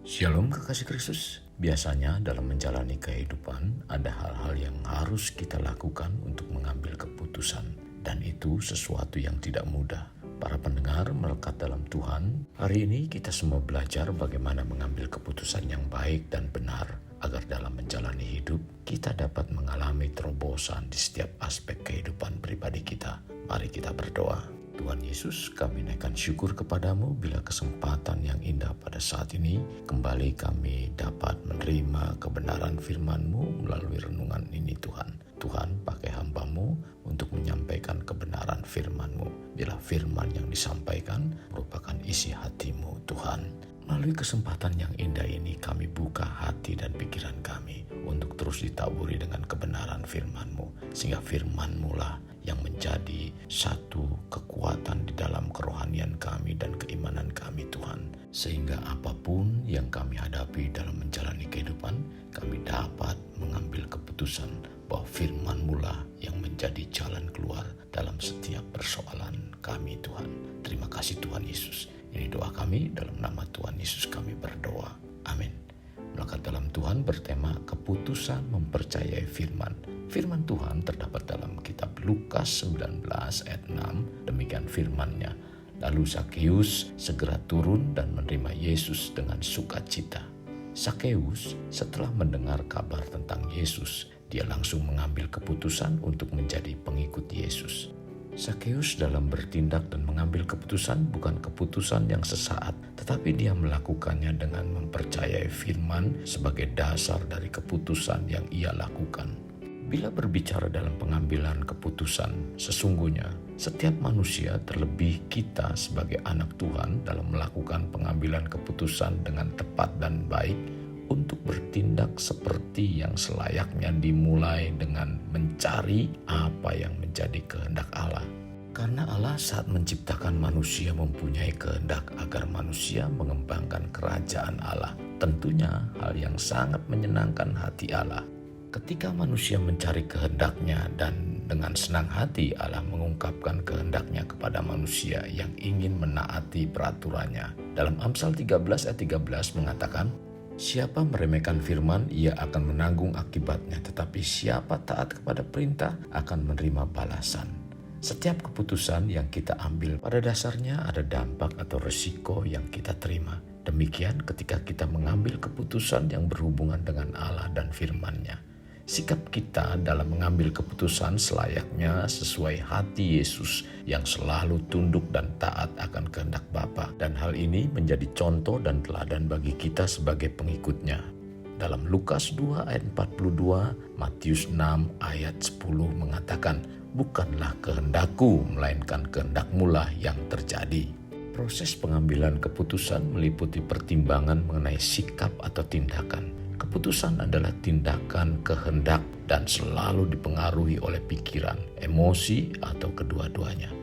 Shalom kekasih Kristus. Biasanya dalam menjalani kehidupan ada hal-hal yang harus kita lakukan untuk mengambil keputusan, dan itu sesuatu yang tidak mudah. Para pendengar melekat dalam Tuhan, hari ini kita semua belajar bagaimana mengambil keputusan yang baik dan benar agar dalam menjalani hidup kita dapat mengalami terobosan di setiap aspek kehidupan pribadi kita. Mari kita berdoa. Tuhan Yesus, kami naikkan syukur kepadamu bila kesempatan yang indah pada saat ini kembali kami dapat menerima kebenaran firman-Mu melalui renungan ini Tuhan. Tuhan, pakai hamba-Mu untuk menyampaikan kebenaran firman-Mu. Bila firman yang disampaikan merupakan isi hati-Mu Tuhan. Melalui kesempatan yang indah ini kami buka hati dan pikiran kami untuk terus ditaburi dengan kebenaran firman-Mu. Sehingga firman-Mu lah yang menjadi satu kekuatan di dalam kerohanian kami dan keimanan kami Tuhan. Sehingga apapun yang kami hadapi dalam menjalani kehidupan, kami dapat mengambil keputusan bahwa firman-Mu lah yang menjadi jalan keluar dalam setiap persoalan kami Tuhan. Terima kasih Tuhan Yesus. Ini doa kami, dalam nama Tuhan Yesus kami berdoa. Amin. Melekat dalam Tuhan bertema keputusan mempercayai firman. Firman Tuhan terdapat dalam kitab Lukas 19 ayat 6. Demikian firman-Nya. Lalu Zakeus segera turun dan menerima Yesus dengan sukacita. Zakeus setelah mendengar kabar tentang Yesus, dia langsung mengambil keputusan untuk menjadi pengikut Yesus. Zakeus dalam bertindak dan mengambil keputusan bukan keputusan yang sesaat, tetapi dia melakukannya dengan mempercayai firman sebagai dasar dari keputusan yang ia lakukan. Bila berbicara dalam pengambilan keputusan, sesungguhnya setiap manusia, terlebih kita sebagai anak Tuhan, dalam melakukan pengambilan keputusan dengan tepat dan baik, untuk bertindak seperti yang selayaknya dimulai dengan mencari apa yang menjadi kehendak Allah. Karena Allah saat menciptakan manusia mempunyai kehendak agar manusia mengembangkan kerajaan Allah. Tentunya hal yang sangat menyenangkan hati Allah. Ketika manusia mencari kehendaknya dan dengan senang hati Allah mengungkapkan kehendaknya kepada manusia yang ingin menaati peraturannya. Dalam Amsal 13 ayat 13 mengatakan, siapa meremehkan firman, ia akan menanggung akibatnya. Tetapi siapa taat kepada perintah akan menerima balasan. Setiap keputusan yang kita ambil pada dasarnya ada dampak atau resiko yang kita terima. Demikian ketika kita mengambil keputusan yang berhubungan dengan Allah dan firman-Nya. Sikap kita dalam mengambil keputusan selayaknya sesuai hati Yesus yang selalu tunduk dan taat akan kehendak Bapa. Dan hal ini menjadi contoh dan teladan bagi kita sebagai pengikutnya. Dalam Lukas 2 ayat 42, Matius 6 ayat 10 mengatakan, bukanlah kehendakku melainkan kehendak-Mu lah yang terjadi. Proses pengambilan keputusan meliputi pertimbangan mengenai sikap atau tindakan. Keputusan adalah tindakan kehendak dan selalu dipengaruhi oleh pikiran, emosi, atau kedua-duanya.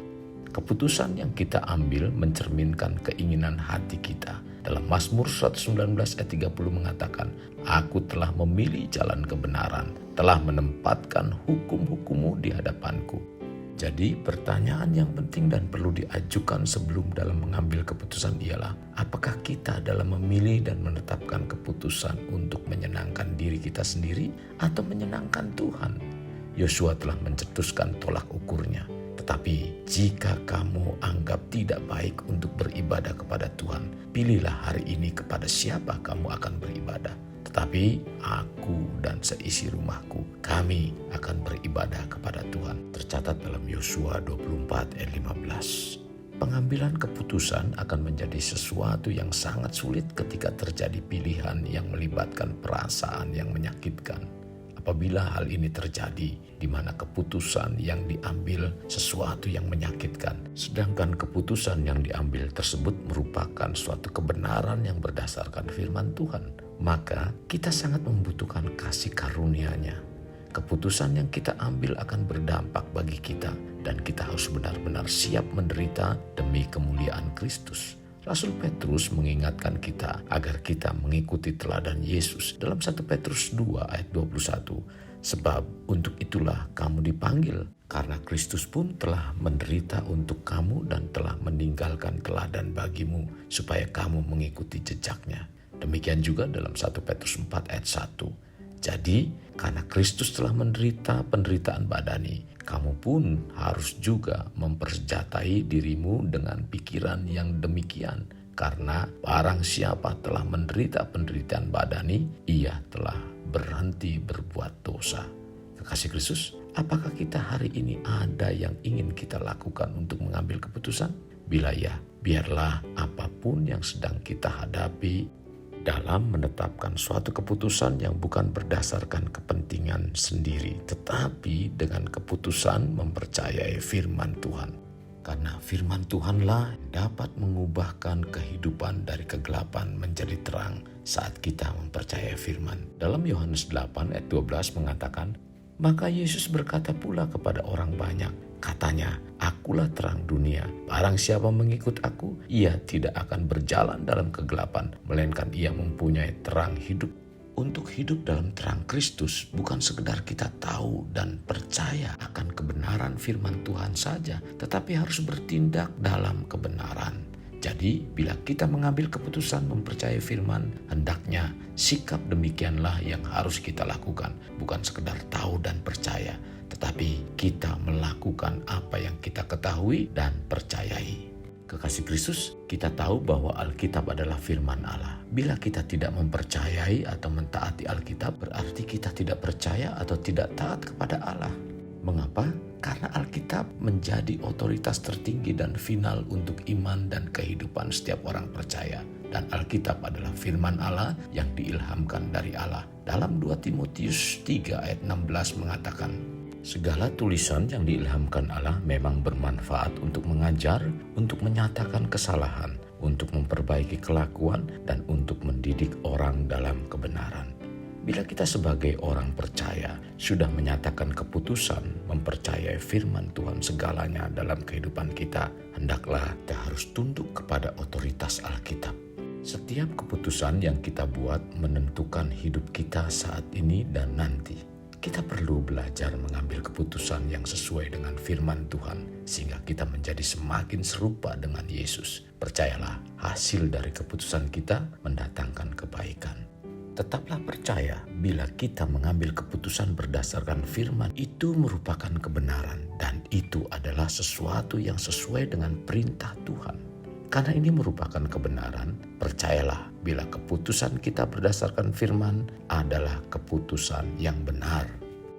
Keputusan yang kita ambil mencerminkan keinginan hati kita. Dalam Mazmur 119 ayat 30 mengatakan, aku telah memilih jalan kebenaran, telah menempatkan hukum-hukum-Mu di hadapanku. Jadi pertanyaan yang penting dan perlu diajukan sebelum dalam mengambil keputusan ialah, apakah kita dalam memilih dan menetapkan keputusan untuk menyenangkan diri kita sendiri atau menyenangkan Tuhan? Yosua telah mencetuskan tolak ukurnya. Tetapi jika kamu anggap tidak baik untuk beribadah kepada Tuhan, pilihlah hari ini kepada siapa kamu akan beribadah. Tetapi aku dan seisi rumahku, kami akan beribadah kepada Tuhan. Tercatat dalam Yosua 24 ayat 15. Pengambilan keputusan akan menjadi sesuatu yang sangat sulit ketika terjadi pilihan yang melibatkan perasaan yang menyakitkan. Apabila hal ini terjadi, di mana keputusan yang diambil sesuatu yang menyakitkan, sedangkan keputusan yang diambil tersebut merupakan suatu kebenaran yang berdasarkan firman Tuhan, maka kita sangat membutuhkan kasih karunia-Nya. Keputusan yang kita ambil akan berdampak bagi kita, dan kita harus benar-benar siap menderita demi kemuliaan Kristus. Rasul Petrus mengingatkan kita agar kita mengikuti teladan Yesus dalam 1 Petrus 2 ayat 21. Sebab untuk itulah kamu dipanggil, karena Kristus pun telah menderita untuk kamu dan telah meninggalkan teladan bagimu, supaya kamu mengikuti jejaknya. Demikian juga dalam 1 Petrus 4 ayat 1. Jadi, karena Kristus telah menderita penderitaan badani, kamu pun harus juga mempersenjatai dirimu dengan pikiran yang demikian. Karena barang siapa telah menderita penderitaan badani, ia telah berhenti berbuat dosa. Kekasih Kristus, apakah kita hari ini ada yang ingin kita lakukan untuk mengambil keputusan? Bila ya, biarlah apapun yang sedang kita hadapi dalam menetapkan suatu keputusan yang bukan berdasarkan kepentingan sendiri, tetapi dengan keputusan mempercayai firman Tuhan. Karena firman Tuhanlah dapat mengubahkan kehidupan dari kegelapan menjadi terang saat kita mempercayai firman. Dalam Yohanes 8 ayat 12 mengatakan, maka Yesus berkata pula kepada orang banyak, katanya, akulah terang dunia. Barang siapa mengikut aku, ia tidak akan berjalan dalam kegelapan, melainkan ia mempunyai terang hidup. Untuk hidup dalam terang Kristus bukan sekedar kita tahu dan percaya akan kebenaran firman Tuhan saja, tetapi harus bertindak dalam kebenaran. Jadi, bila kita mengambil keputusan mempercayai firman, hendaknya sikap demikianlah yang harus kita lakukan. Bukan sekedar tahu dan percaya, tetapi kita melakukan apa yang kita ketahui dan percayai. Kekasih Kristus, kita tahu bahwa Alkitab adalah firman Allah. Bila kita tidak mempercayai atau mentaati Alkitab, berarti kita tidak percaya atau tidak taat kepada Allah. Mengapa? Karena Alkitab menjadi otoritas tertinggi dan final untuk iman dan kehidupan setiap orang percaya. Dan Alkitab adalah firman Allah yang diilhamkan dari Allah. Dalam 2 Timotius 3 ayat 16 mengatakan, segala tulisan yang diilhamkan Allah memang bermanfaat untuk mengajar, untuk menyatakan kesalahan, untuk memperbaiki kelakuan, dan untuk mendidik orang dalam kebenaran. Bila kita sebagai orang percaya sudah menyatakan keputusan mempercayai firman Tuhan segalanya dalam kehidupan kita, hendaklah kita harus tunduk kepada otoritas Alkitab. Setiap keputusan yang kita buat menentukan hidup kita saat ini dan nanti. Kita perlu belajar mengambil keputusan yang sesuai dengan firman Tuhan sehingga kita menjadi semakin serupa dengan Yesus. Percayalah, hasil dari keputusan kita mendatangkan kebaikan. Tetaplah percaya bila kita mengambil keputusan berdasarkan firman itu merupakan kebenaran dan itu adalah sesuatu yang sesuai dengan perintah Tuhan. Karena ini merupakan kebenaran, percayalah bila keputusan kita berdasarkan firman adalah keputusan yang benar.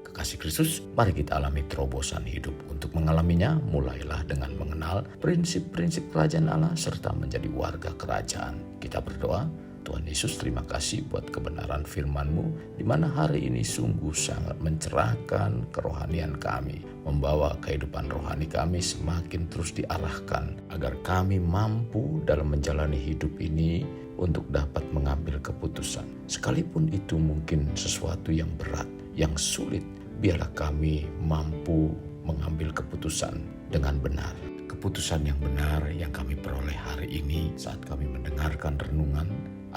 Kekasih Kristus, mari kita alami terobosan hidup. Untuk mengalaminya, mulailah dengan mengenal prinsip-prinsip kerajaan Allah serta menjadi warga kerajaan. Kita berdoa, Tuhan Yesus, terima kasih buat kebenaran firman-Mu, di mana hari ini sungguh sangat mencerahkan kerohanian kami, membawa kehidupan rohani kami semakin terus diarahkan, agar kami mampu dalam menjalani hidup ini untuk dapat mengambil keputusan. Sekalipun itu mungkin sesuatu yang berat, yang sulit, biarlah kami mampu mengambil keputusan dengan benar. Keputusan yang benar yang kami peroleh hari ini saat kami mendengarkan renungan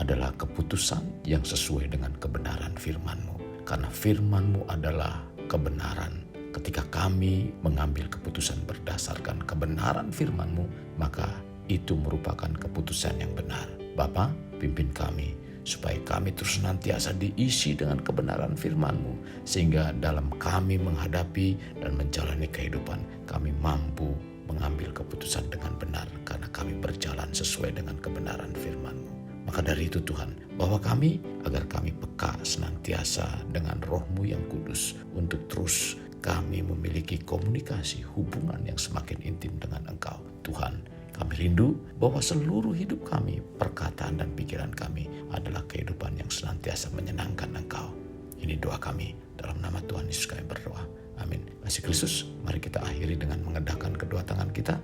adalah keputusan yang sesuai dengan kebenaran firman-Mu. Karena firman-Mu adalah kebenaran. Ketika kami mengambil keputusan berdasarkan kebenaran firman-Mu, maka itu merupakan keputusan yang benar. Bapa, pimpin kami supaya kami terus senantiasa diisi dengan kebenaran firman-Mu, sehingga dalam kami menghadapi dan menjalani kehidupan, kami mampu mengambil keputusan dengan benar karena kami berjalan sesuai dengan kebenaran firman-Mu. Maka dari itu Tuhan, bawa kami agar kami peka senantiasa dengan Roh-Mu yang kudus untuk terus kami memiliki komunikasi hubungan yang semakin intim dengan Engkau. Tuhan, kami rindu bahwa seluruh hidup kami, perkataan dan pikiran kami adalah kehidupan yang senantiasa menyenangkan Engkau. Ini doa kami, dalam nama Tuhan Yesus kami berdoa. Amin. Kasih Kristus, mari kita akhiri dengan mengedahkan kedua tangan kita.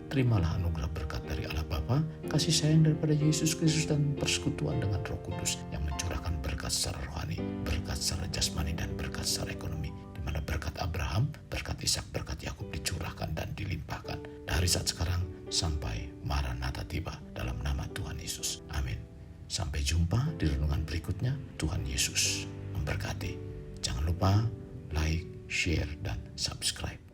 Terimalah anugerah berkat dari Allah Bapa, kasih sayang daripada Yesus Kristus dan persekutuan dengan Roh Kudus yang mencurahkan berkat secara rohani, berkat secara jasmani dan berkat secara ekonomi, di mana berkat Abraham, berkat Ishak, berkat Yakub dicurahkan dan dilimpahkan dari saat sekarang sampai Maranatha tiba, dalam nama Tuhan Yesus. Amin. Sampai jumpa di renungan berikutnya. Tuhan Yesus memberkati. Jangan lupa like, share, dan subscribe.